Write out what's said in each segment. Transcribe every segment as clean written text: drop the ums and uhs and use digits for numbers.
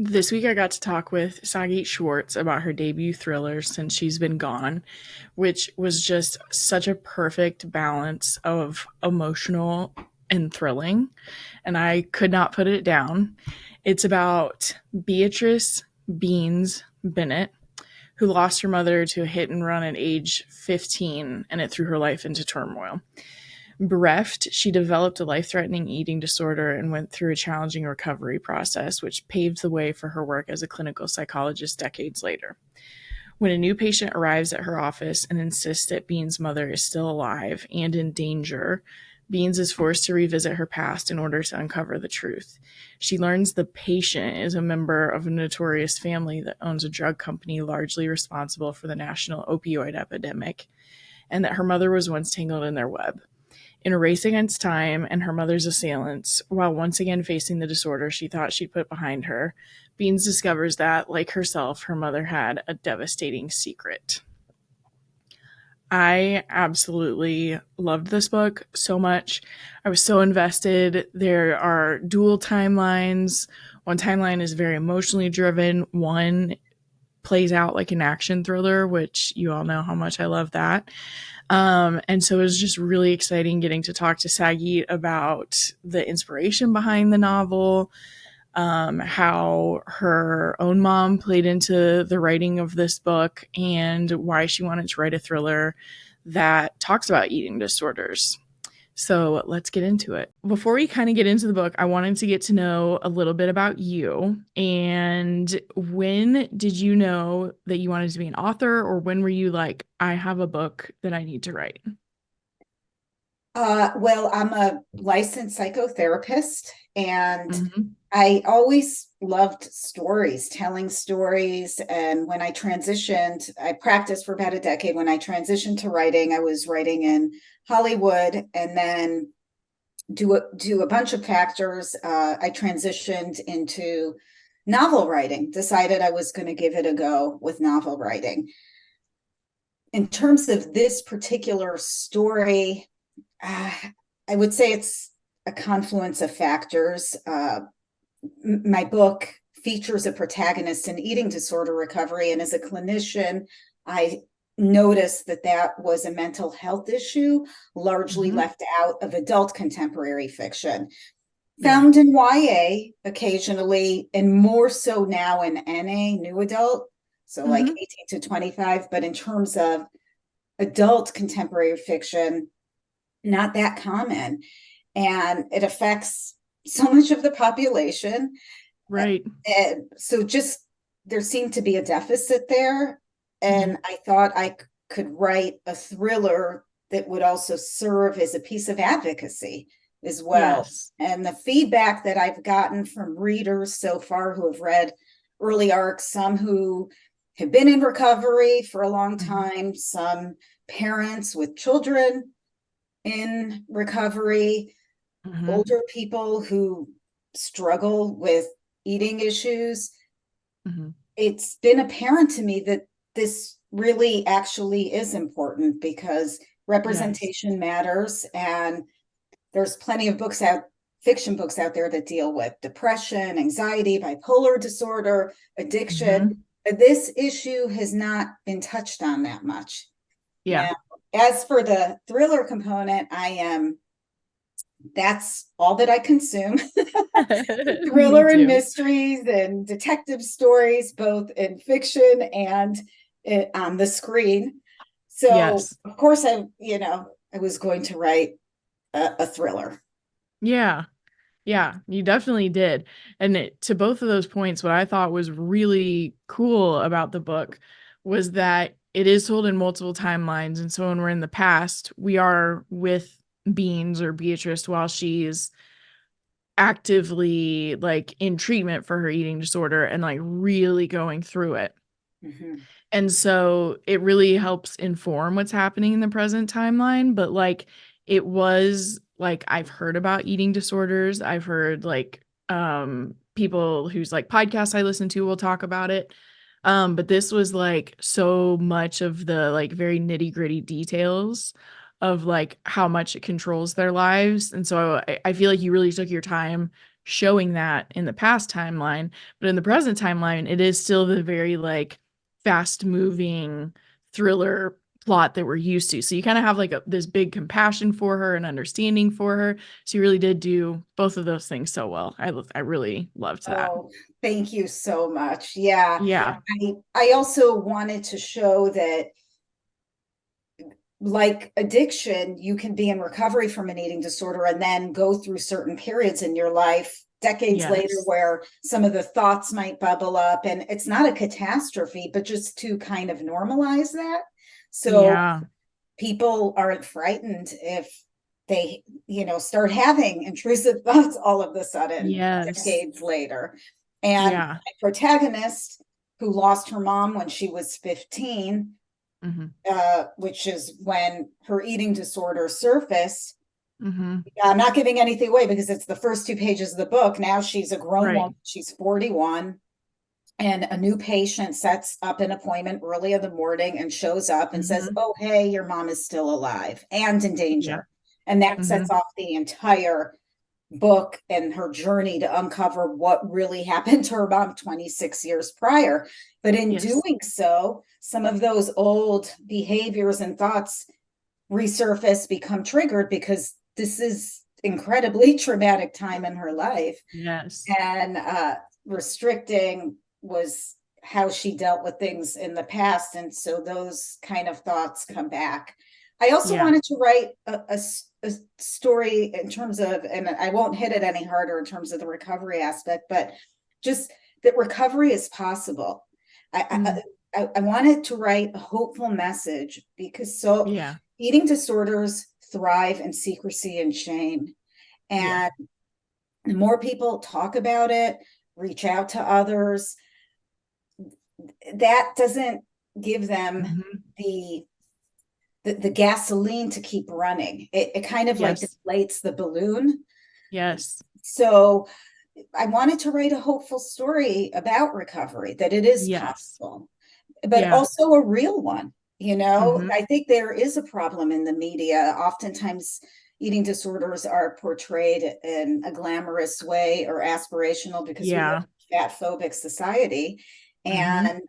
This week I got to talk with Sagit Schwartz about her debut thriller Since She's Been Gone, which was just such a perfect balance of emotional and thrilling, and I could not put it down. It's about Beatrice Beans Bennett, who lost her mother to a hit and run at age 15, and it threw her life into turmoil. Bereft, she developed a life threatening eating disorder and went through a challenging recovery process, which paved the way for her work as a clinical psychologist decades later. When a new patient arrives at her office and insists that Bean's mother is still alive and in danger, Beans is forced to revisit her past in order to uncover the truth. She learns the patient is a member of a notorious family that owns a drug company largely responsible for the national opioid epidemic, and that her mother was once tangled in their web. In a race against time and her mother's assailants, while once again facing the disorder she thought she'd put behind her, Beans discovers that, like herself, her mother had a devastating secret. I absolutely loved this book so much. I was so invested. There are dual timelines. One timeline is very emotionally driven, one plays out like an action thriller, which you all know how much I love that. And so it was just really exciting getting to talk to Sagit about the inspiration behind the novel, how her own mom played into the writing of this book, and why she wanted to write a thriller that talks about eating disorders. So let's get into it. Before we kind of get into the book, I wanted to get to know a little bit about you. And when did you know that you wanted to be an author, or when were you like, I have a book that I need to write? Well, I'm a licensed psychotherapist, and Mm-hmm. I always loved stories, telling stories. And when I transitioned, I practiced for about a decade. When I transitioned to writing, I was writing in Hollywood, and then do a bunch of factors. I transitioned into novel writing, decided I was going to give it a go with novel writing. In terms of this particular story, uh, I would say it's a confluence of factors. My book features a protagonist in eating disorder recovery, and as a clinician, I noticed that that was a mental health issue largely Mm-hmm. left out of adult contemporary fiction. Yeah. Found in YA occasionally, and more so now in NA, new adult, so like Mm-hmm. 18 to 25. But in terms of adult contemporary fiction, not that common. And it affects so much of the population. Right. And so just there seemed to be a deficit there. Mm-hmm. And I thought I could write a thriller that would also serve as a piece of advocacy as well. Yes. And the feedback that I've gotten from readers so far who have read early arcs, some who have been in recovery for a long Mm-hmm. time, some parents with children in recovery, Mm-hmm. older people who struggle with eating issues. Mm-hmm. It's been apparent to me that this really actually is important because Yes. representation matters, and there's plenty of books out, fiction books out there that deal with depression, anxiety, bipolar disorder, addiction. Mm-hmm. This issue has not been touched on that much. Yeah. Now, as for the thriller component, I am that's all that I consume. Me Thriller and too. mysteries and detective stories, both in fiction and on the screen. So, Yes. of course, I was going to write a thriller. Yeah. Yeah, you definitely did. And to both of those points, what I thought was really cool about the book was that it is told in multiple timelines. And so when we're in the past, we are with Beans or Beatrice while she's actively like in treatment for her eating disorder and like really going through it. Mhm. And so it really helps inform what's happening in the present timeline. But like it was like I've heard about eating disorders. I've heard like people whose like podcasts I listen to will talk about it. But this was like so much of the like very nitty-gritty details of like how much it controls their lives. And so I feel like you really took your time showing that in the past timeline, but in the present timeline, it is still the very like fast moving thriller plot that we're used to. So you kind of have like this big compassion for her and understanding for her. So you really did do both of those things so well. I really loved that. Oh, thank you so much. Yeah. Yeah. I also wanted to show that, like addiction, you can be in recovery from an eating disorder and then go through certain periods in your life decades later Yes. where some of the thoughts might bubble up, and it's not a catastrophe, but just to kind of normalize that. So Yeah. people aren't frightened if they, start having intrusive thoughts all of a sudden, Yes. decades later. And Yeah. my protagonist, who lost her mom when she was 15, Mm-hmm. which is when her eating disorder surfaced. Mm-hmm. I'm not giving anything away because it's the first 2 pages of the book. Now she's a grown Right. woman, she's 41, and a new patient sets up an appointment early in the morning and shows up and says, Mm-hmm. "Oh, hey, your mom is still alive and in Yeah. danger." And that Mm-hmm. sets off the entire book and her journey to uncover what really happened to her mom 26 years prior. But in Yes. doing so, some of those old behaviors and thoughts resurface, become triggered, because this is incredibly traumatic time in her life. Yes. And restricting was how she dealt with things in the past. And so those kind of thoughts come back. I also Yeah. wanted to write a story in terms of, and I won't hit it any harder in terms of the recovery aspect, but just that recovery is possible. Mm. I wanted to write a hopeful message, because so Yeah. eating disorders thrive in secrecy and shame. Yeah. And the more people talk about it, reach out to others, that doesn't give them Mm-hmm. the the gasoline to keep running. It kind of like Yes. deflates the balloon. Yes. So I wanted to write a hopeful story about recovery, that it is Yes. possible, but Yeah. also a real one. Mm-hmm. I think there is a problem in the media. Oftentimes, eating disorders are portrayed in a glamorous way or aspirational, because we live Yeah. in a fat phobic society. Mm-hmm. And,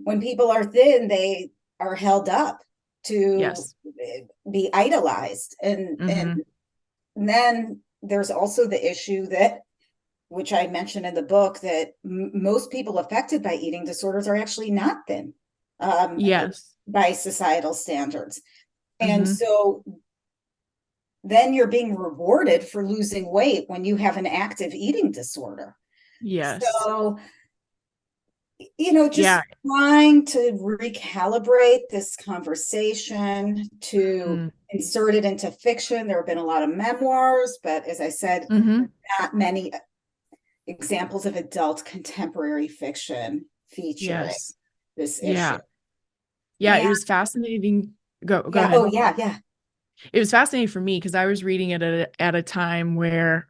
when people are thin, they are held up to Yes. be idolized. And Mm-hmm. then there's also the issue that, which I mentioned in the book, that most people affected by eating disorders are actually not thin, um, Yes. by societal standards. And Mm-hmm. so then you're being rewarded for losing weight when you have an active eating disorder. Yes. So, Yeah. just trying to recalibrate this conversation to Mm. insert it into fiction. There have been a lot of memoirs, but as I said, Mm-hmm. not many examples of adult contemporary fiction featuring Yes. this issue. Yeah. Yeah. It And was fascinating. Go yeah, oh ahead. yeah, yeah. It was fascinating for me because I was reading it at a time where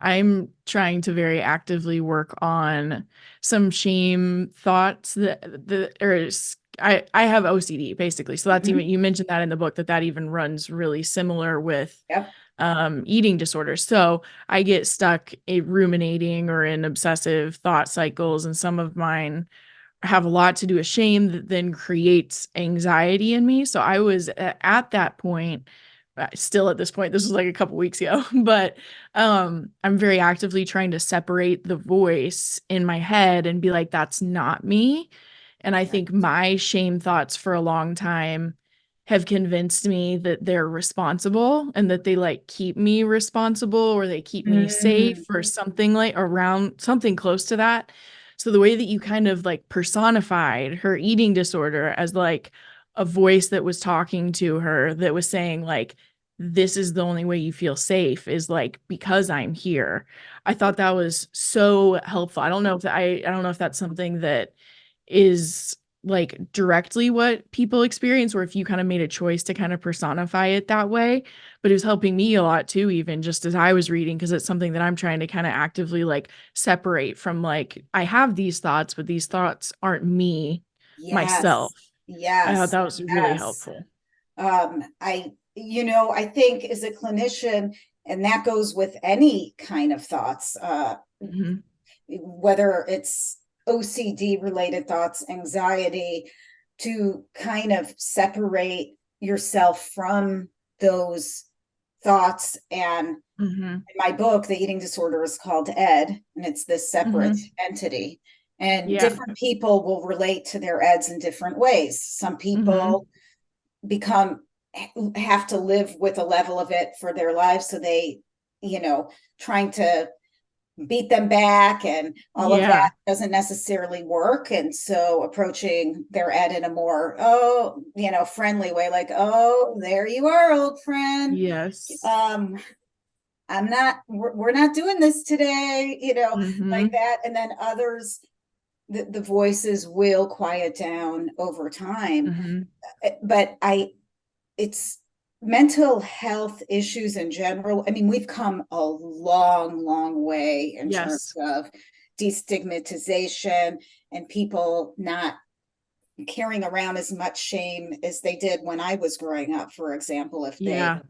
I'm trying to very actively work on some shame thoughts I have OCD basically. So that's even, Mhm. you mentioned that in the book, that even runs really similar with Yep. eating disorders. So I get stuck ruminating or in obsessive thought cycles, and some of mine have a lot to do with shame that then creates anxiety in me. So I was at that point, still at this point, this was like a couple weeks ago, but I'm very actively trying to separate the voice in my head and be like, that's not me. And I think my shame thoughts for a long time have convinced me that they're responsible and that they like keep me responsible, or they keep me Mm, safe, or something like around something close to that. So the way that you kind of like personified her eating disorder as like a voice that was talking to her, that was saying like, this is the only way you feel safe, is like because I'm here. I thought that was so helpful. I don't know if that's something that is like directly what people experience, or if you kind of made a choice to kind of personify it that way, but it was helping me a lot too, even just as I was reading, because it's something that I'm trying to kind of actively like separate from, like, I have these thoughts, but these thoughts aren't me myself. yes, I thought yes, that was really yes. helpful. I think as a clinician, And that goes with any kind of thoughts, Mhm. whether it's OCD related thoughts, anxiety, to kind of separate yourself from those thoughts. And in Mhm. my book, The Eating Disorder is called Ed, and it's this separate Mhm. entity. And Yeah. different people will relate to their eds in different ways. Some Mhm. people become have to live with a level of it for their lives, so they, you know, trying to beat them back and all of that Yeah. doesn't necessarily work. And so approaching their ed in a more, oh, friendly way, like, oh, there you are, old friend. Yes. um I'm not, we're not doing this today, like Mhm. that. And then others, the voices will quiet down over time. Mhm. But it's mental health issues in general. I mean, we've come a long, long way in terms Yes. of destigmatization and people not carrying around as much shame as they did when I was growing up, for example, if they, Yeah.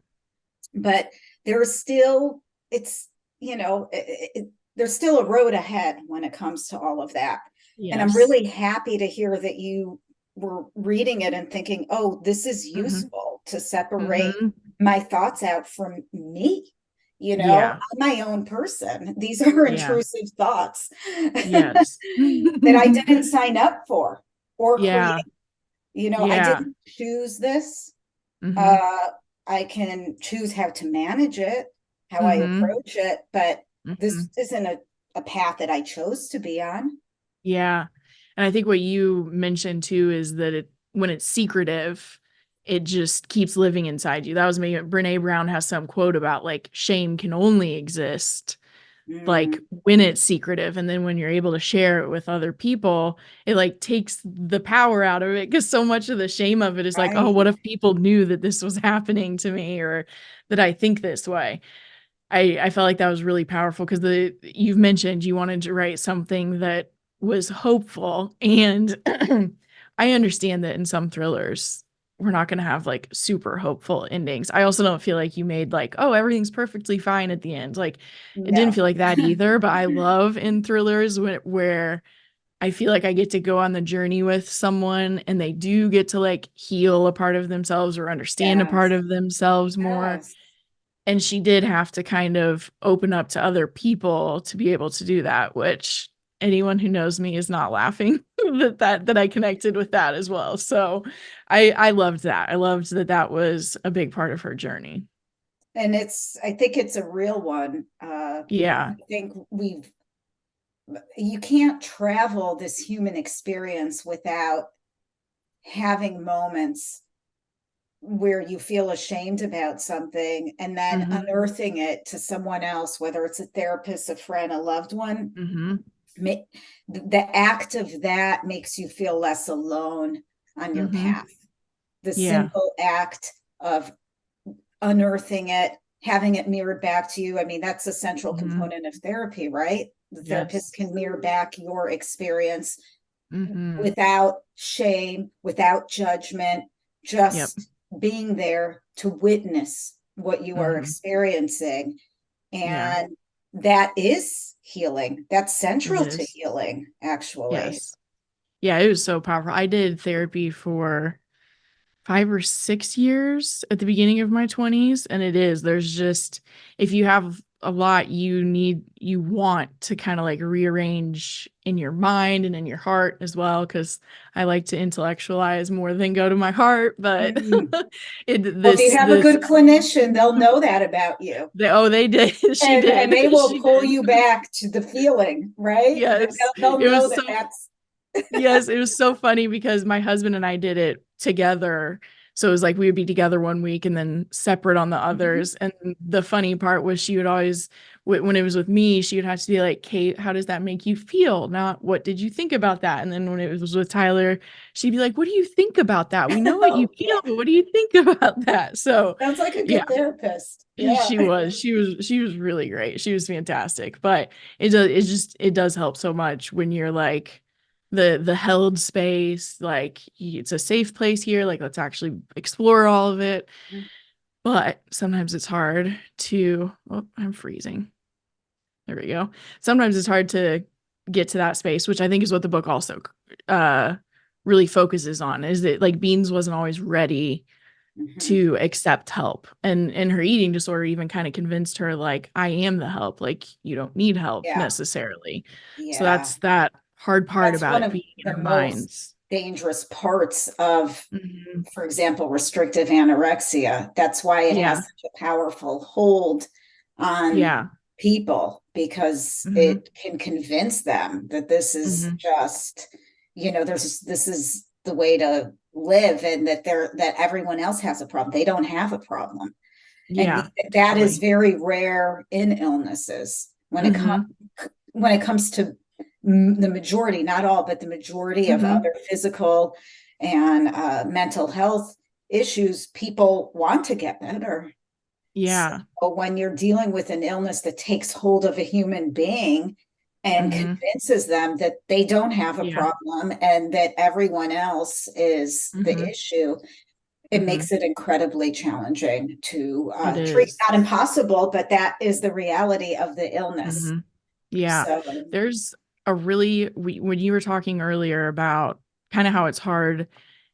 but there's still, it's, there's still a road ahead when it comes to all of that. And I'm Yes. really happy to hear that you were reading it and thinking, oh, this is Mhm. useful to separate Mhm. my thoughts out from me. Yeah. I'm my own person. These are Yeah. intrusive thoughts Yes. that I didn't sign up for or create. Yeah. I Yeah. didn't choose this. Mhm. uh, I can choose how to manage it, how I Mhm. approach it, but this Mhm. isn't a path that I chose to be on. Yeah. And I think what you mentioned too is that when it's secretive, it just keeps living inside you. That was me. Brene Brown has some quote about like shame can only exist like Mm, when it's secretive. And then when you're able to share it with other people, it like takes the power out of it because so much of the shame of it is like, oh, what right. if people knew that this was happening to me or that I think this way? I felt like that was really powerful because you've mentioned you wanted to write something that was hopeful, and I understand that in some thrillers we're not going to have like super hopeful endings. I also don't feel like you made like, oh, everything's perfectly fine at the end. Like it didn't No. feel like that either, but I love in thrillers where I feel like I get to go on the journey with someone and they do get to like heal a part of themselves or understand a part Yes. of themselves more, Yes. and she did have to kind of open up to other people to be able to do that, which anyone who knows me is not laughing that I connected with that as well. So I loved that. I loved that that was a big part of her journey. And I think it's a real one. Yeah. I think you can't travel this human experience without having moments where you feel ashamed about something and then Mhm. unearthing it to someone else, whether it's a therapist, a friend, a loved one. Mhm. The act of that makes you feel less alone on your Mhm. path. The Yeah. simple act of unearthing it, having it mirrored back to you. I mean, that's a central Mhm. component of therapy, right? The therapist Yes. can mirror back your experience Mhm. without shame, without judgment, Yep. just being there to witness what you are Mhm. experiencing. Yeah. And that is healing. That's It central to is. healing, actually. Yes. Yeah, it was so powerful. I did therapy for 5 or 6 years at the beginning of my 20s. And there's just, if you have a lot you want to kind of like rearrange in your mind and in your heart as well. Cause I like to intellectualize more than go to my heart. But Mm. Well, if you have a this, good clinician, they'll know that about you. oh, they did. She And did. they will She pull did. you back to the feeling, right? Yes. They'll It know was that so that's Yes, it was so funny because my husband and I did it together. So it was like we would be together one week and then separate on the Mhm. others. And the funny part was she would always, when it was with me, she would have to be like, Kate, how does that make you feel? Not what did you think about that? And then when it was with Tyler, she'd be like, what do you think about that? We know what you Oh, feel, yeah. but what do you think about that? So Sounds like a yeah, good therapist. Yeah. she was really great. She was fantastic. But it does help so much when you're like the held space, like it's a safe place here, like let's actually explore all of it. But sometimes it's hard to, oh, I'm freezing. There we go. Sometimes it's hard to get to that space, which I think is what the book also uh really focuses on, is that like Beans wasn't always ready Mhm. to accept help. And her eating disorder even kind of convinced her like, I am the help, like you don't need help Yeah, necessarily. So yeah. that's that hard part That's about one it of being in the our most minds. dangerous parts of, Mhm. for example, restrictive anorexia. That's why it has Yeah. such a powerful hold on Yeah. people, because Hmm. it can convince them that this is Hmm. just, this is the way to live, and that everyone else has a problem. They don't have a problem. And Yeah, that is totally. very rare in illnesses Hmm. when it comes to the majority, not all, but the majority of Hmm. other physical and mental health issues. People want to get better. So Yeah. when you're dealing with an illness that takes hold of a human being and Hmm. convinces them that they don't have a Yeah. problem and that everyone else is the Hmm. issue, it Hmm. makes it incredibly challenging to It treat. is. Not impossible, but that is the reality of the illness. Hmm. Yeah. So, There's a really, when you were talking earlier about kind of how it's hard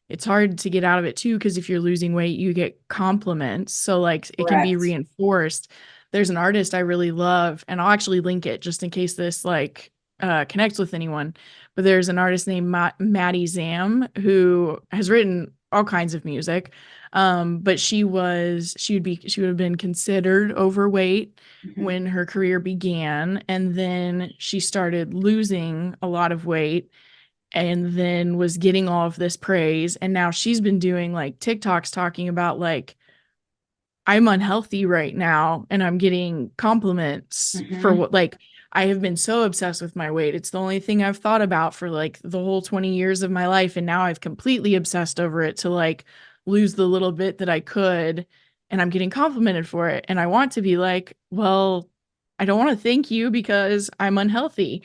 to get out of it too, because if you're losing weight, you get compliments. So like it can be correct. reinforced. There's an artist I really love, and I'll actually link it just in case this like connects with anyone. But there's an artist named Maddie Zam who has written all kinds of music. But she would have been considered overweight Mhm. when her career began, and then she started losing a lot of weight and then was getting all of this praise, and now she's been doing like TikToks talking about like, I'm unhealthy right now and I'm getting compliments for Mhm. what, like, I have been so obsessed with my weight. It's the only thing I've thought about for like the whole 20 years of my life, and now I've completely obsessed over it to like lose the little bit that I could, and I'm getting complimented for it, and I want to be like, well, I don't want to thank you because I'm unhealthy.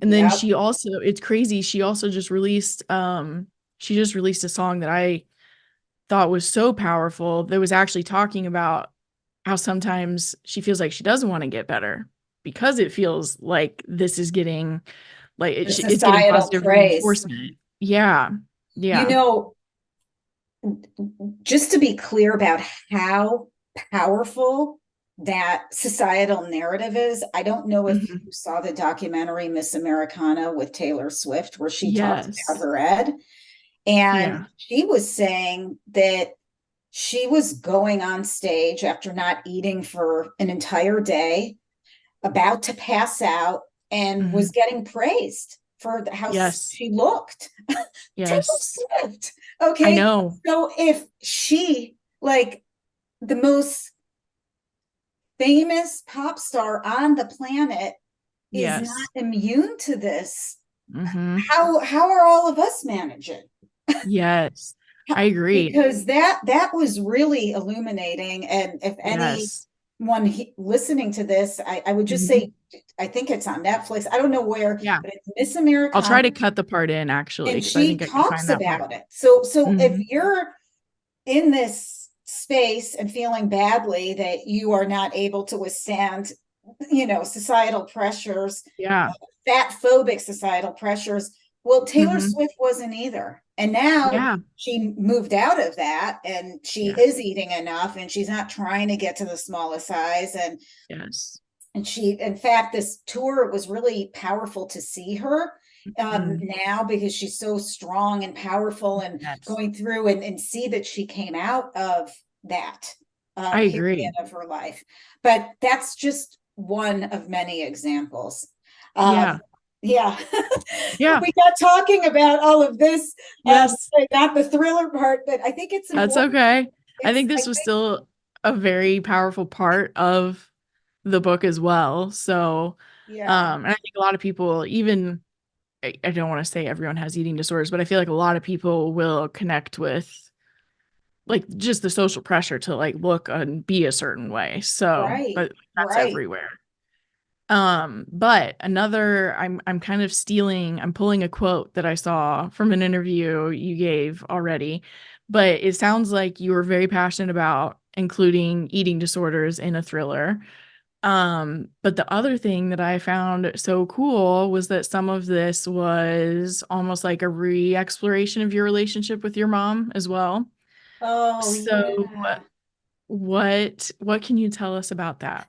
And then Yep. she also, it's crazy, she just released a song that I thought was so powerful, that was actually talking about how sometimes she feels like she doesn't want to get better because it feels like this is getting like The it's getting societal positive praise. reinforcement. Yeah. You Yeah. know, just to be clear about how powerful that societal narrative is, I don't know if Hmm. you saw the documentary Miss Americana with Taylor Swift, where she talked about Yes. her ed. And Yeah. she was saying that she was going on stage after not eating for an entire day, about to pass out, and Hmm. was getting praised for how Yes. she looked. Taylor Yes. Swift. I Okay. know. So if she, like the most famous pop star on the planet, is not Yes. immune to this, Hmm. how are all of us managing? Yes. I agree. Because that was really illuminating. And if Yes. anyone listening to this, I would just Hmm. say, I think it's on Netflix. I don't know where, Yeah. but it's Miss I'll try Americana, to cut the part in actually, and because I she think I can talks find that part. about it. So if Hmm. you're in this space and feeling badly that you are not able to withstand, societal pressures, Yeah. fat phobic societal pressures. Well, Taylor Hmm. Swift wasn't either. And now Yeah. she moved out of that, and she Yeah. is eating enough, and she's not trying to get to the smallest size. Yes. And she, in fact, this tour was really powerful to see her Mm. now, because she's so strong and powerful, and Yes. going through and see that she came out of that I period agree. of her life. But that's just one of many examples. Yeah. Um, yeah. Yeah. We got talking about all of this, Yes. not the thriller part, but I think it's That's important. okay. I It's, think I this was think, still a very powerful part of the book as well. So, yeah, and I think a lot of people, even I don't want to say everyone has eating disorders, but I feel like a lot of people will connect with like just the social pressure to like look and be a certain way. So, right, but that's right. everywhere. But another, I'm kind of stealing, I'm pulling a quote that I saw from an interview you gave already, but it sounds like you were very passionate about including eating disorders in a thriller. But the other thing that I found so cool was that some of this was almost like a re-exploration of your relationship with your mom as well. Oh, So yeah. what can you tell us about that?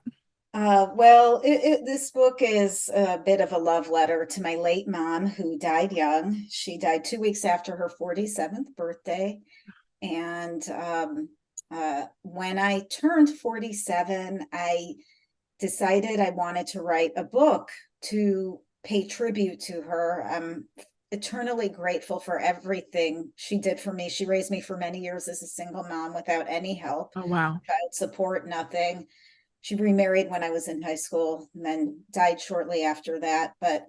Well, this book is a bit of a love letter to my late mom who died young. She died 2 weeks after her 47th birthday. And when I turned 47, I decided I wanted to write a book to pay tribute to her. I'm eternally grateful for everything she did for me. She raised me for many years as a single mom without any help, Oh wow. child support, nothing. She remarried when I was in high school and then died shortly after that. But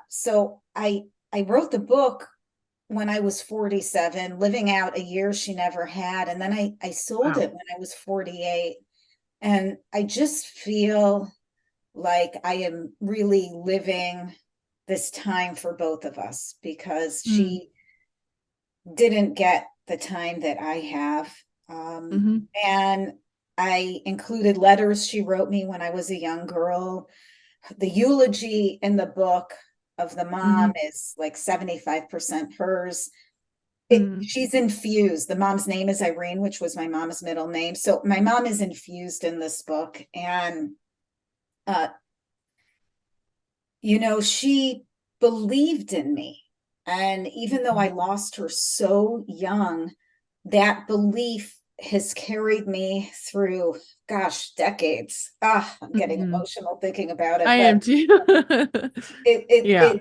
so I wrote the book when I was 47, living out a year she never had. And then I sold Wow. it when I was 48. And I just feel like I am really living this time for both of us because Mm, she didn't get the time that I have. hmm. And I included letters she wrote me when I was a young girl. The eulogy in the book of the mom Hmm. is like 75% hers. Hmm. She's infused. The mom's name is Irene, which was my mom's middle name. So my mom is infused in this book. And uh, she believed in me. And even though I lost her so young, that belief has carried me through, gosh, decades. I'm getting Hmm. emotional thinking about it, I but am too. Yeah.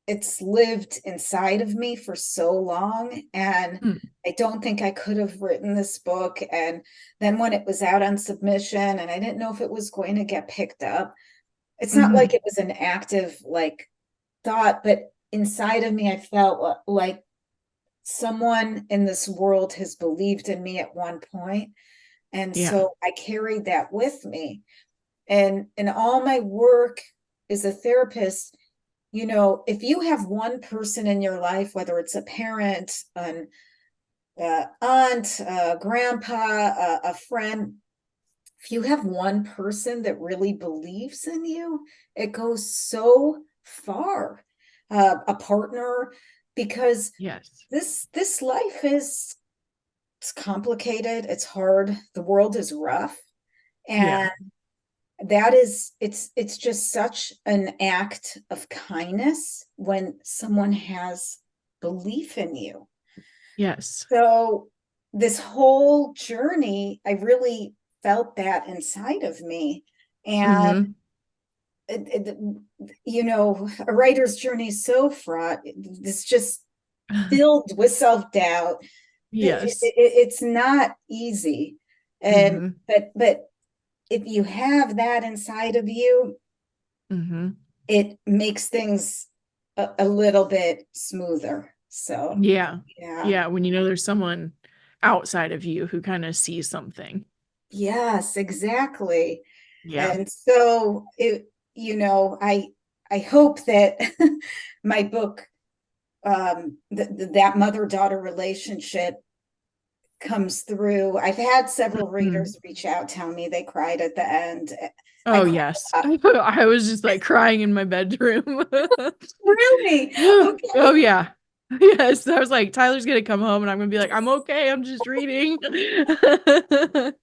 it's lived inside of me for so long. And Mm, I don't think I could have written this book. And then when it was out on submission and I didn't know if it was going to get picked up, it's not hmm. like it was an active like thought, but inside of me, I felt like someone in this world has believed in me at one point. And Yeah. so I carried that with me. And in all my work as a therapist, if you have one person in your life, whether it's a parent, an aunt, grandpa, a friend, if you have one person that really believes in you, it goes so far. A partner, because Yes. this life is it's complicated, it's hard, the world is rough, Yeah. and it's just such an act of kindness when someone has belief in you. Yes. So this whole journey, I really felt that inside of me. And Hmm. it, a writer's journey is so fraught. It's just filled with self-doubt. Yes. It's not easy. And Hmm. but if you have that inside of you, Hmm. it makes things a little bit smoother. So Yeah. yeah. Yeah. When you know there's someone outside of you who kind of sees something. Yes, exactly. Yeah. And so I hope that my book, that mother-daughter relationship comes through. I've had several Mhm. readers reach out, tell me they cried at the end. I Oh, cried yes. a lot. I was just like crying in my bedroom. Really? Oh, Okay. yeah. Yes. I was like, Tyler's gonna come home and I'm gonna be like, I'm okay. I'm just reading. I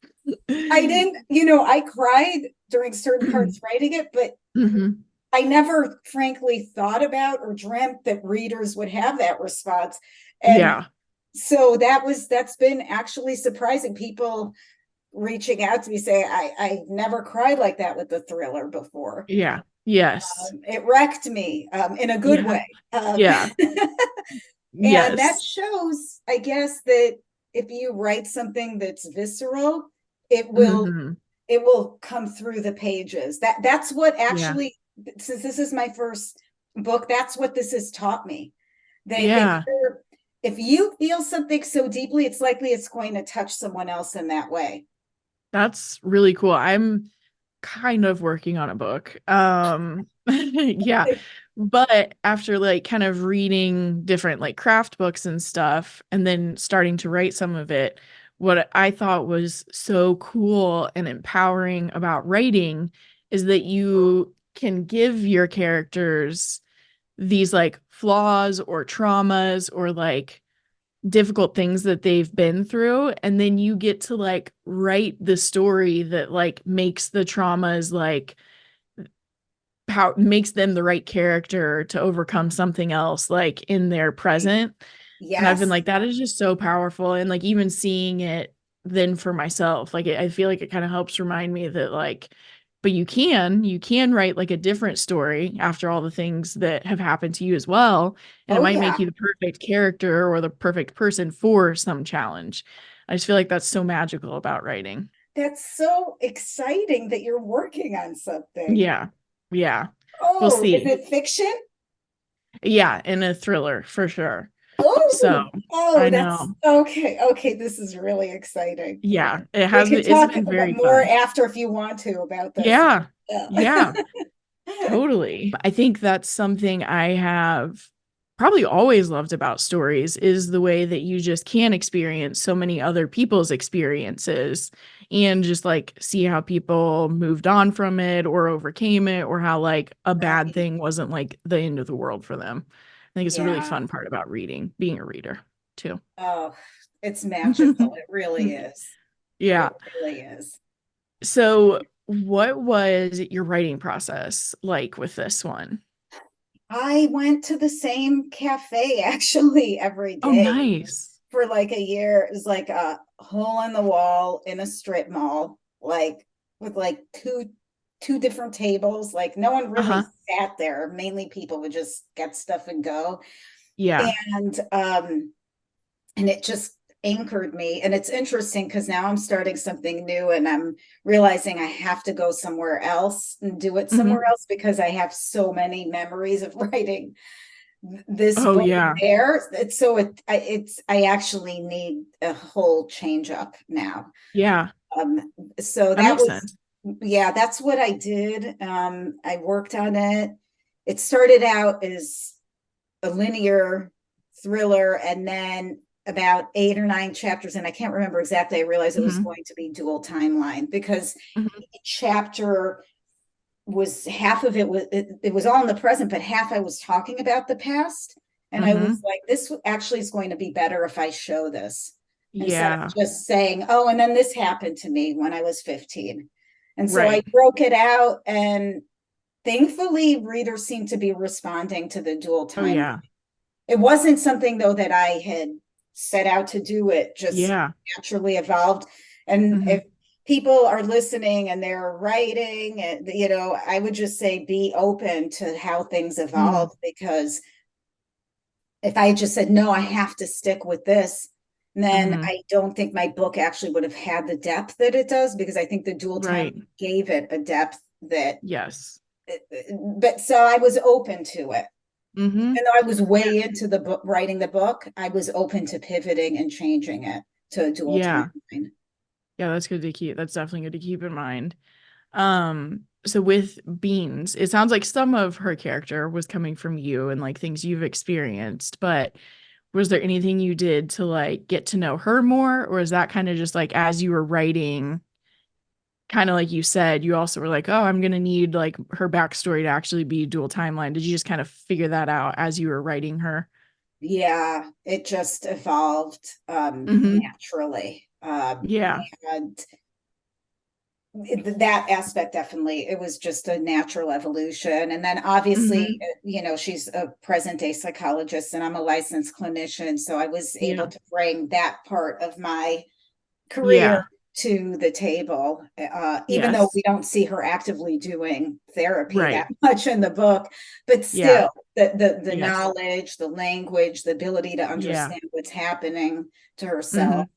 didn't, I cried during certain parts writing it, but Hmm. I never frankly thought about or dreamt that readers would have that response. And Yeah. so that's been actually surprising. People reaching out to me say, I never cried like that with the thriller before. Yeah. Yes. It wrecked me in a good Yeah. way. Um, Yeah. and that Yes. shows, I guess, that if you write something that's visceral, it will Hmm. it will come through the pages. That's what Yeah. actually, since this is my first book, that's what this has taught me. That Yeah. if you feel something so deeply, it's likely it's going to touch someone else in that way. That's really cool. kind of working on a book. Yeah. But after like kind of reading different like craft books and stuff and then starting to write some of it, what I thought was so cool and empowering about writing is that you can give your characters these like flaws or traumas or like difficult things that they've been through, and then you get to like write the story that like makes the traumas like how makes them the right character to overcome something else like in their present. And I've been Yes. like, that is just so powerful. And like even seeing it then for myself, like I feel like it kind of helps remind me that like, but you can write like a different story after all the things that have happened to you as well. And it Oh might make yeah. you the perfect character or the perfect person for some challenge. I just feel like that's so magical about writing. That's so exciting that you're working on something. Yeah. Yeah. We'll Oh, is see. it fiction? Yeah. In a thriller for sure. So Oh, oh, I that's know. okay. Okay, this is really exciting. Yeah. It We has, can it's talk been about very more fun. after if you want to about this. Yeah. Yeah. Yeah. Totally. I think that's something I have probably always loved about stories is the way that you just can experience so many other people's experiences and just like see how people moved on from it or overcame it or how like a bad Right. thing wasn't like the end of the world for them. I think it's a really Yeah. fun part about reading, being a reader too. Oh, it's magical. It really is. Yeah. It really is. So, what was your writing process like with this one? I went to the same cafe actually every Oh, day nice. for like a year. It was like a hole in the wall in a strip mall, like with like two different tables. Like no one Uh-huh. really sat there. Mainly people would just get stuff and go. Yeah. And it just anchored me. And it's interesting because now I'm starting something new and I'm realizing I have to go somewhere else and do it Hmm. somewhere else because I have so many memories of writing this Oh, book yeah. there. I actually need a whole change up now. Yeah. Um, so That that makes was, sense. yeah, that's what I did. I worked on it. It started out as a linear thriller, and then about 8 or 9 chapters, and I can't remember exactly, I realized it was Hmm. going to be dual timeline because Hmm. each chapter was half of it was all in the present, but half I was talking about the past. And I was Hmm. like, this actually is going to be better if I show this instead of Yeah. just saying, oh, and then this happened to me when I was 15. And so I Right. broke it out, and thankfully readers seem to be responding to the dual Oh, time. yeah. It wasn't something though that I had set out to do. It just Yeah. naturally evolved. And Hmm. if people are listening and they're writing, I would just say be open to how things Hmm. evolve, because if I just said, no, I have to stick with this, then Hmm. I don't think my book actually would have had the depth that it does, because I think the dual time Right. gave it a depth that, Yes. but so I was open to it. Hmm. Even though I was way into the book, writing the book, I was open to pivoting and changing it to a dual Yeah. timeline. Yeah, that's good to keep. That's definitely good to keep in mind. So with Beans, it sounds like some of her character was coming from you and like things you've experienced, but was there anything you did to like get to know her more, or is that kind of just like as you were writing, kind of like you said, you also were like, oh, I'm gonna need like her backstory to actually be dual timeline. Did you just kind of figure that out as you were writing her? Yeah, it just evolved Hmm. naturally. Yeah. And that aspect, definitely, it was just a natural evolution. And then obviously, Hmm. she's a present day psychologist and I'm a licensed clinician, so I was able Yeah. to bring that part of my career Yeah. to the table, even though Yes. we don't see her actively doing therapy that Right. much in the book. But Yeah. still, the Yes. knowledge, the language, the ability to Yeah. understand what's happening to Hmm. herself,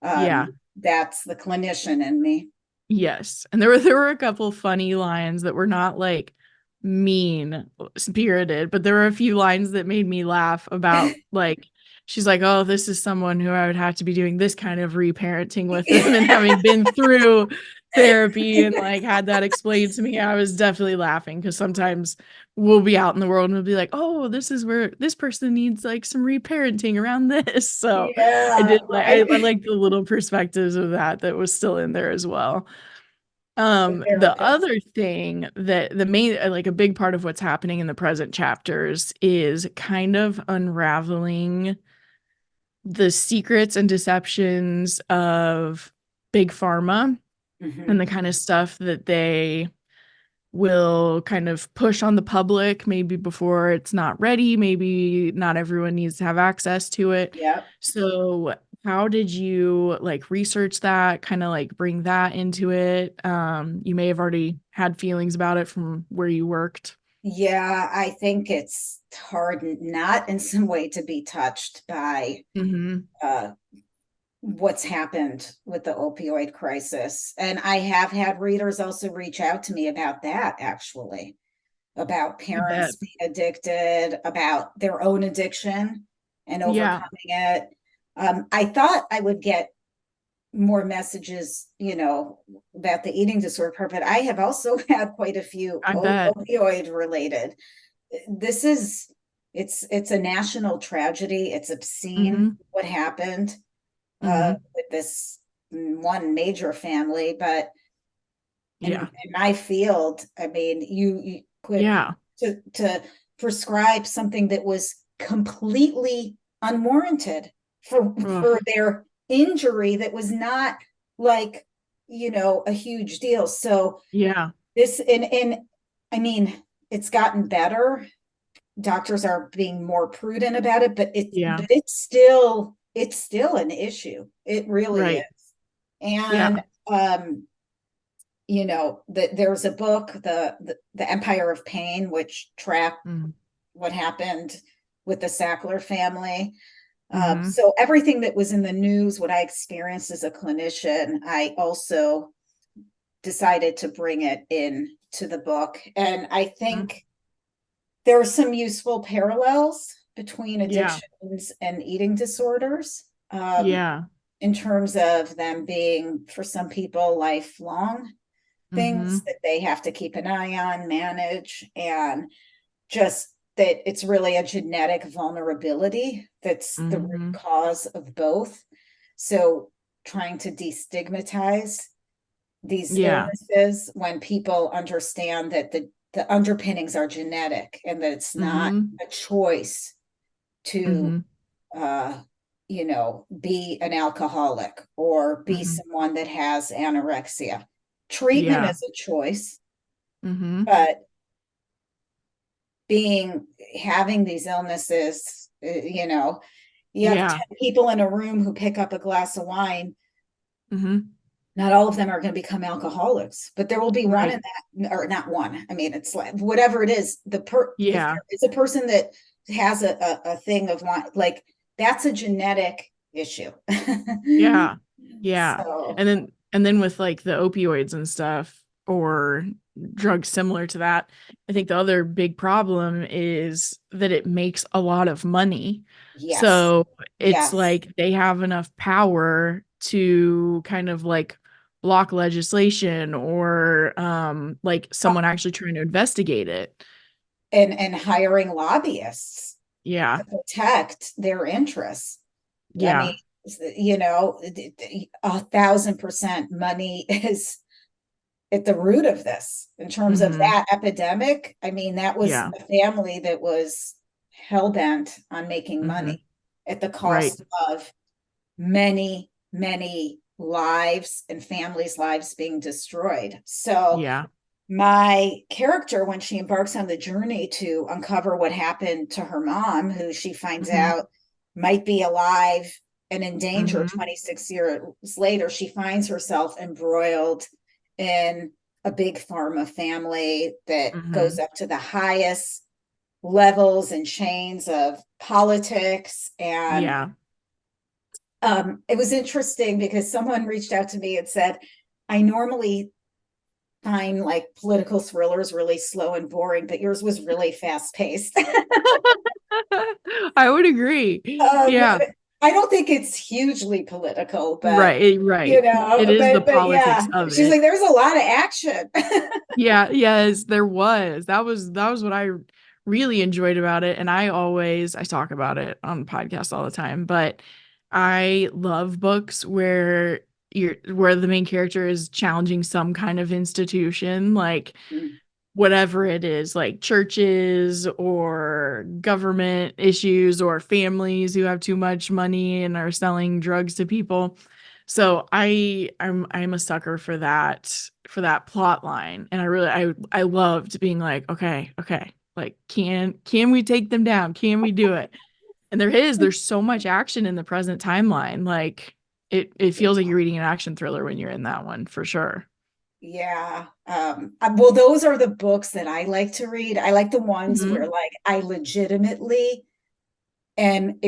Yeah. that's the clinician in me. Yes. And there were a couple funny lines that were not like mean spirited, but there were a few lines that made me laugh about like she's like, "Oh, this is someone who I would have to be doing this kind of reparenting with them and having been through therapy and like had that explained to me, I was definitely laughing because sometimes we'll be out in the world and we'll be like, oh, this is where this person needs like some reparenting around this. So I Yeah, did like I right. like the little perspectives of that was still in there as well. The The therapist. other thing that the main like a big part of what's happening in the present chapters is kind of unraveling the secrets and deceptions of big pharma and Hmm. the kind of stuff that they will kind of push on the public maybe before it's not ready, maybe not everyone needs to have access to it. Yep. So how did you like research that, kind of like bring that into it? You may have already had feelings about it from where you worked. Yeah, I think it's hard not in some way to be touched by Mm-hmm. uh, what's happened with the opioid crisis. And I have had readers also reach out to me about that, actually, about I bet. parents being addicted, about their own addiction and Yeah, overcoming it. I thought I would get more messages, about the eating disorder part, but I have also had quite a few I bet. opioid related. This is it's a national tragedy. It's obscene Mm-hmm. what happened Mm-hmm. with this one major family, but Yeah. in my field, I mean, you could Yeah. to prescribe something that was completely unwarranted for Ugh. their injury that was not like, a huge deal. So Yeah. this and I mean, it's gotten better. Doctors are being more prudent about it, but Yeah. it's still an issue. It really is. Right. And Yeah. there's a book, the Empire of Pain, which tracked Mm-hmm. what happened with the Sackler family. Mm-hmm. So everything that was in the news, what I experienced as a clinician, I also decided to bring it in to the book. And I think there are some useful parallels between Yeah. addictions and eating disorders, Yeah. in terms of them being, for some people, lifelong Mm-hmm. things that they have to keep an eye on, manage, and just that it's really a genetic vulnerability that's the root Mm-hmm. cause of both. So trying to destigmatize these Yeah. illnesses when people understand that the underpinnings are genetic and that it's not Mm-hmm. a choice to Mm-hmm. be an alcoholic or be Mm-hmm. someone that has anorexia. Treatment Yeah. is a choice, Mm-hmm. but having these illnesses, you have Yeah. 10 people in a room who pick up a glass of wine. Mm-hmm. Not all of them are going to become alcoholics, but there will be one Right. in that, or not one. I mean, it's like whatever it is. If Yeah. there is a person that has a thing of wine, like that's a genetic issue. Yeah. Yeah. So And then with like the opioids and stuff or drugs similar to that, I think the other big problem is that it makes a lot of money. yes, So it's yes, like they have enough power to kind of like block legislation or like uh, someone actually trying to investigate it. and hiring lobbyists Yeah. to protect their interests. I mean, Yeah. 1,000% money is at the root of this in terms of Mm-hmm. that epidemic. I mean, that was Yeah. a family that was hell bent on making Mm-hmm. money at the Right. cost of many, many lives and families' lives being destroyed. So, Yeah. my character, when she embarks on the journey to uncover what happened to her mom, who she finds Mm-hmm. out might be alive and in danger Mm-hmm. 26 years later, she finds herself embroiled in a big pharma family that Mm-hmm. goes up to the highest levels and chains of politics. And Yeah. it was interesting because someone reached out to me and said, I normally find like political thrillers really slow and boring, but yours was really fast paced. I would agree. um, Yeah. I don't think it's hugely political, but Right, right. It is the but politics yeah, of she's it. like, there's a lot of action. Yeah, yes, there was. That was what I really enjoyed about it. And I talk about it on podcasts all the time, but I love books where the main character is challenging some kind of institution, like whatever it is, like churches or government issues or families who have too much money and are selling drugs to people. So I'm a sucker for that plot line. And I loved being like, okay, like can we take them down? Can we do it? And there's so much action in the present timeline. Like it feels like you're reading an action thriller when you're in that one for sure. Yeah. Well, those are the books that I like to read. I like the ones where Mhm. like I legitimately am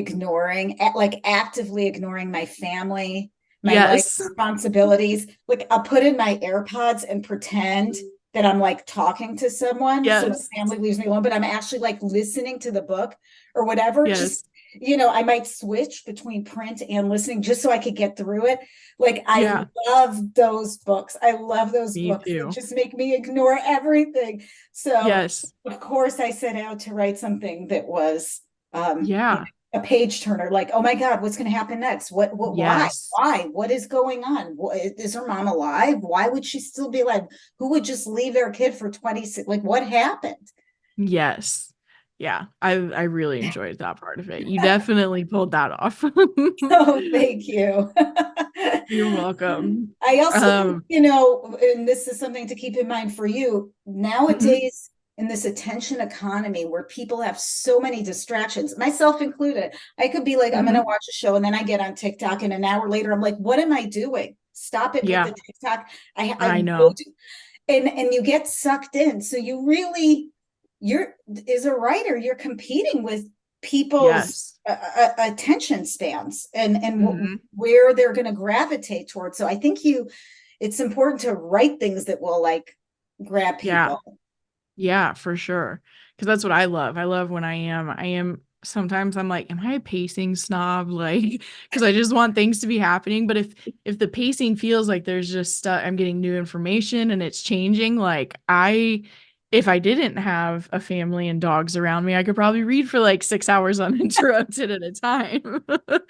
like actively ignoring my family, my life Yes. responsibilities. Like I'll put in my AirPods and pretend that I'm like talking to someone so my Yes. family leaves me alone, but I'm actually like listening to the book or whatever. Just, Yes. I might switch between print and listening just so I could get through it. Like I Yeah. love those books. I love those Me books. They too. just make me ignore everything. So Yes. of course I set out to write something that was Yeah. a page turner, like, oh my God, what's going to happen next? Yes. Why, what is going on? Is her mom alive? Why would she still be alive? Who would just leave their kid for 26? Like, what happened? Yes. Yeah. I really enjoyed that part of it. You definitely pulled that off. Oh, thank you. You're welcome. I also think, Um, and this is something to keep in mind for you mhm. nowadays in this attention economy where people have so many distractions, myself included. I could be like, I'm going to Mhm. watch a show and then I get on TikTok and an hour later, I'm like, what am I doing? Stop it with Yeah, the TikTok. I I go know. to, and you get sucked in. So you really, you're, as a writer, you're competing with people's Yes. attention spans and Mhm. where they're going to gravitate towards. So I think it's important to write things that will like grab Yeah. people. Yeah, for sure. Because that's what I love. I love when I am sometimes I'm like, am I a pacing snob? Like, because I just want things to be happening. But if the pacing feels like there's just I'm getting new information and it's changing, like if I didn't have a family and dogs around me, I could probably read for like 6 hours uninterrupted at a time.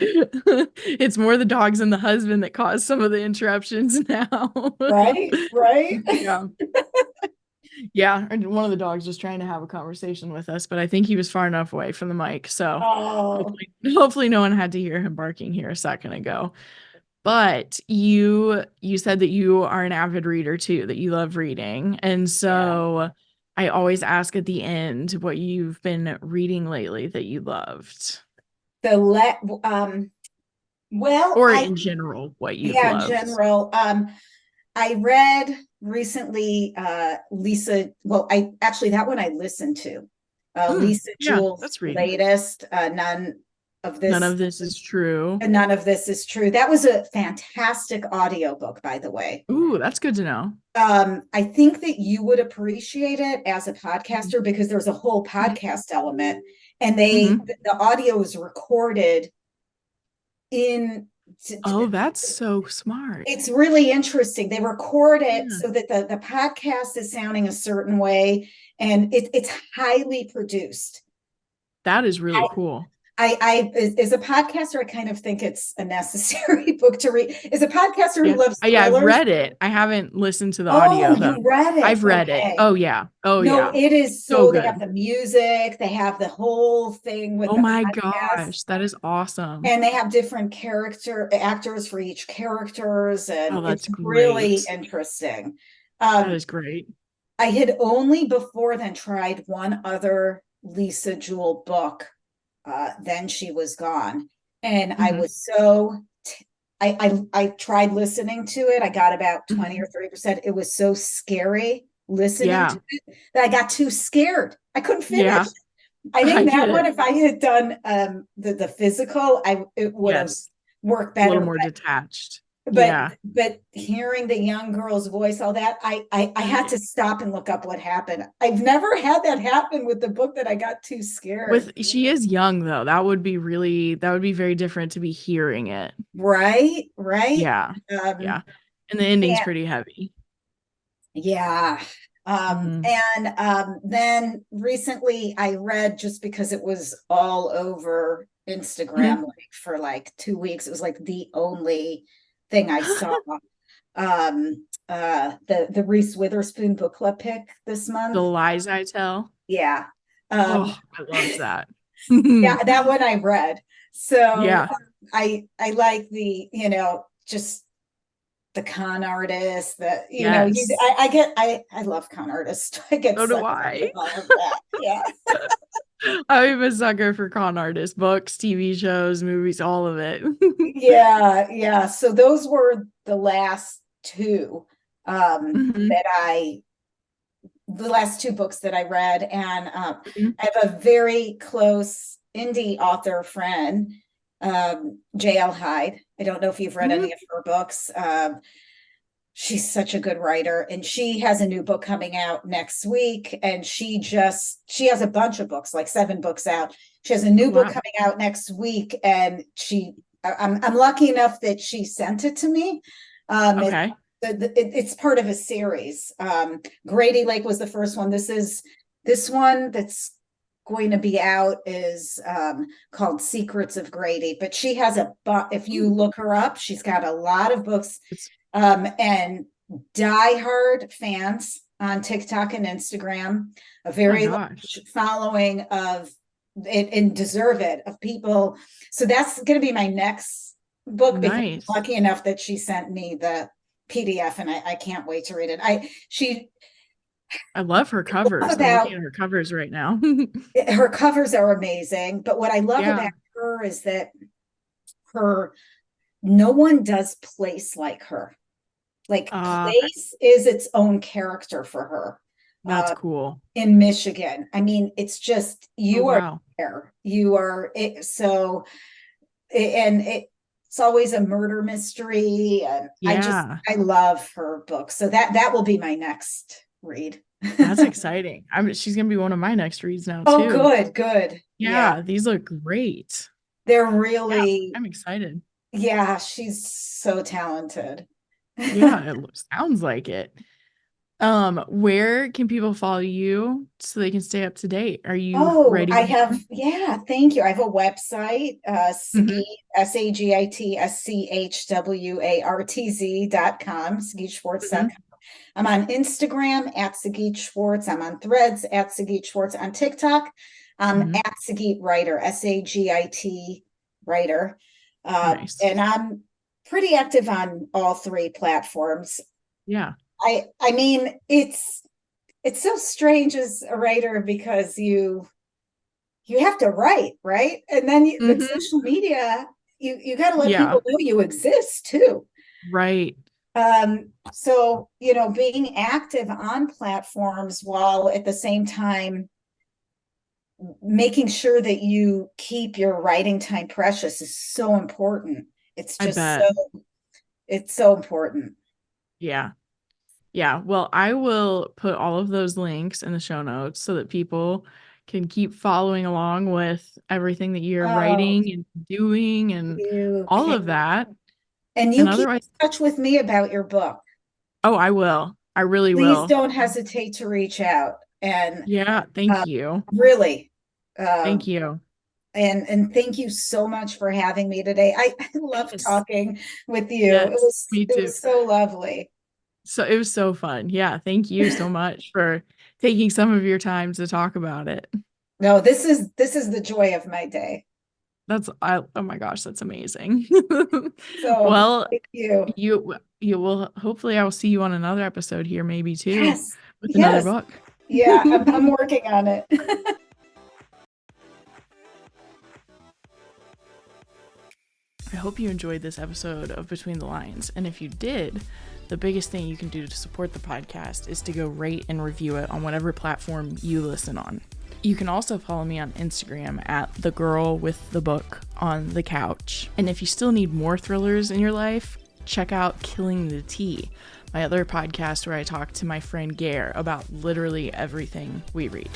It's more the dogs and the husband that cause some of the interruptions now. Right, right. Yeah. Yeah, and one of the dogs was trying to have a conversation with us, but I think he was far enough away from the mic, so Oh, hopefully no one had to hear him barking here a second ago. But you said that you are an avid reader too, that you love reading. And yeah. so I always ask at the end what you've been reading lately that you loved, The let well, or I in general what you've yeah, loved. general. I read recently Lisa, well, I actually that one I listened to. Lisa Yeah, Jewell's that's reading. latest, of None this of this is true. None of This Is True. That was a fantastic audiobook, by the way. Ooh, that's good to know. I think that you would appreciate it as a podcaster because there's a whole podcast element, and Hmm. the audio is recorded in. Oh, that's so smart. It's really interesting. They record it Yeah. so that the podcast is sounding a certain way, and it's highly produced. That is really cool. As a podcaster, I kind of think it's a necessary book to read. As a podcaster who Yeah. loves Yeah, I've thrillers, read it. I haven't listened to the oh, audio though. you read it. I've read it. Okay. Oh yeah. Oh No, yeah. it is So so they have good. the music, they have the whole thing with Oh the my podcast, gosh, that is awesome. and they have different character actors for each characters, Oh, and it's that's really great. interesting. That Um, is great. I had only before then tried one other Lisa Jewell book. Then she was gone, and I Hmm. was so. I tried listening to it. I got about 20 Hmm. or 30%. It was so scary listening to Yeah. it that I got too scared. I couldn't finish. Yeah. I I think get that one, it. if I had done the physical, I it would have Yes. worked A little better. more detached. Yeah. but hearing the young girl's voice, all that, I had to stop and look up what happened. I've never had that happen with the book that I got too scared. She is young though. That would be very different to be hearing it. Right, right. Yeah. Um, Yeah. And the ending's yeah, pretty heavy. yeah. Mhm. And then recently I read, just because it was all over Instagram Mhm. like for like 2 weeks. It was like the only thing I saw. The Reese Witherspoon book club pick this The month. Lies I Tell. Yeah. Um, Oh, I loved that. yeah, that one I read. So Yeah. I like the, just the con artist, that, Yes. I love con artists. I get So do sucked into I. all of that. Yeah. I'm a sucker for con artists, books, TV shows, movies, all of it. Yeah, yeah. So those were the last two Mhm. that the last two books that I read. And Mhm. I have a very close indie author friend, J.L. Hyde. I don't know if you've read any Mhm. of her books. She's such a good writer, and she has a new book coming out next week. And she has a bunch of books, like 7 books out. She has a Oh new book wow. coming out next week, and I'm lucky enough that she sent it to me. It, Okay. it's part of a series. Grady Lake was the first one. This one that's going to be out is called Secrets of Grady. But she has if you Ooh, look her up, she's got a lot of books, it's and diehard fans on TikTok and Instagram, a oh my very gosh. large following of it, and deserve it, of people. So that's going to be my next book, because I'm Nice. lucky enough that she sent me the PDF, and I can't wait to read it. She I love her covers. I'm looking about at her covers right now. her covers are amazing, but what I love Yeah. about her is that her no one does place like her. Like, Uh, place is its own character for her. that's cool. In Michigan, I mean, it's just, Oh you are wow. there, you are it. So and it's always a murder mystery, and Yeah. I love her book. So that will be my next read. That's exciting. She's gonna be one of my next reads now Oh, too. good, good. Yeah, Yeah, these look great. they're Yeah, really, I'm excited. yeah, she's so talented. Yeah, sounds like it. Where can people follow you so they can stay up to date? Are you Oh, I writing have, more? yeah, thank you. I have a website, Mhm. Sagit, SAGIT SCHWARTZ.com, Mhm. SagitSchwartz.com. I'm on Instagram at Sagit Schwartz. I'm on Threads at Sagit Schwartz. On TikTok, Mhm. at Sagit Writer, SAGIT Writer. Nice. And I'm pretty active on all three platforms. Yeah. I mean, it's so strange as a writer, because you have to write, right? And then with Mhm. social media, you got to let Yeah. people know you exist too. Right. So, being active on platforms while at the same time making sure that you keep your writing time precious is so important. It's I just bet. it's so important. Yeah. Yeah. Well, I will put all of those links in the show notes so that people can keep following along with everything that you're Oh, writing and doing and you all can, of that. and And you keep otherwise, in touch with me about your book. oh, I will. I really Please will. don't hesitate to reach out. And Yeah. uh, Thank you. really, uh, Thank you. and thank you so much for having me today. I love Yes. talking with you. It Yes. was Me it too. was so lovely. So it was so fun. Yeah. Thank you so much for taking some of your time to talk about it. No, this is the joy of my day. Oh my gosh, that's amazing. So Well, thank you. you will hopefully I will see you on another episode here maybe too Yes, with another yes, book. yeah. I'm working on it. I hope you enjoyed this episode of Between the Lines, and if you did, the biggest thing you can do to support the podcast is to go rate and review it on whatever platform you listen on. You can also follow me on Instagram at the girl with the book on the couch. And if you still need more thrillers in your life, check out Killing the Tea, my other podcast where I talk to my friend Gare about literally everything we read.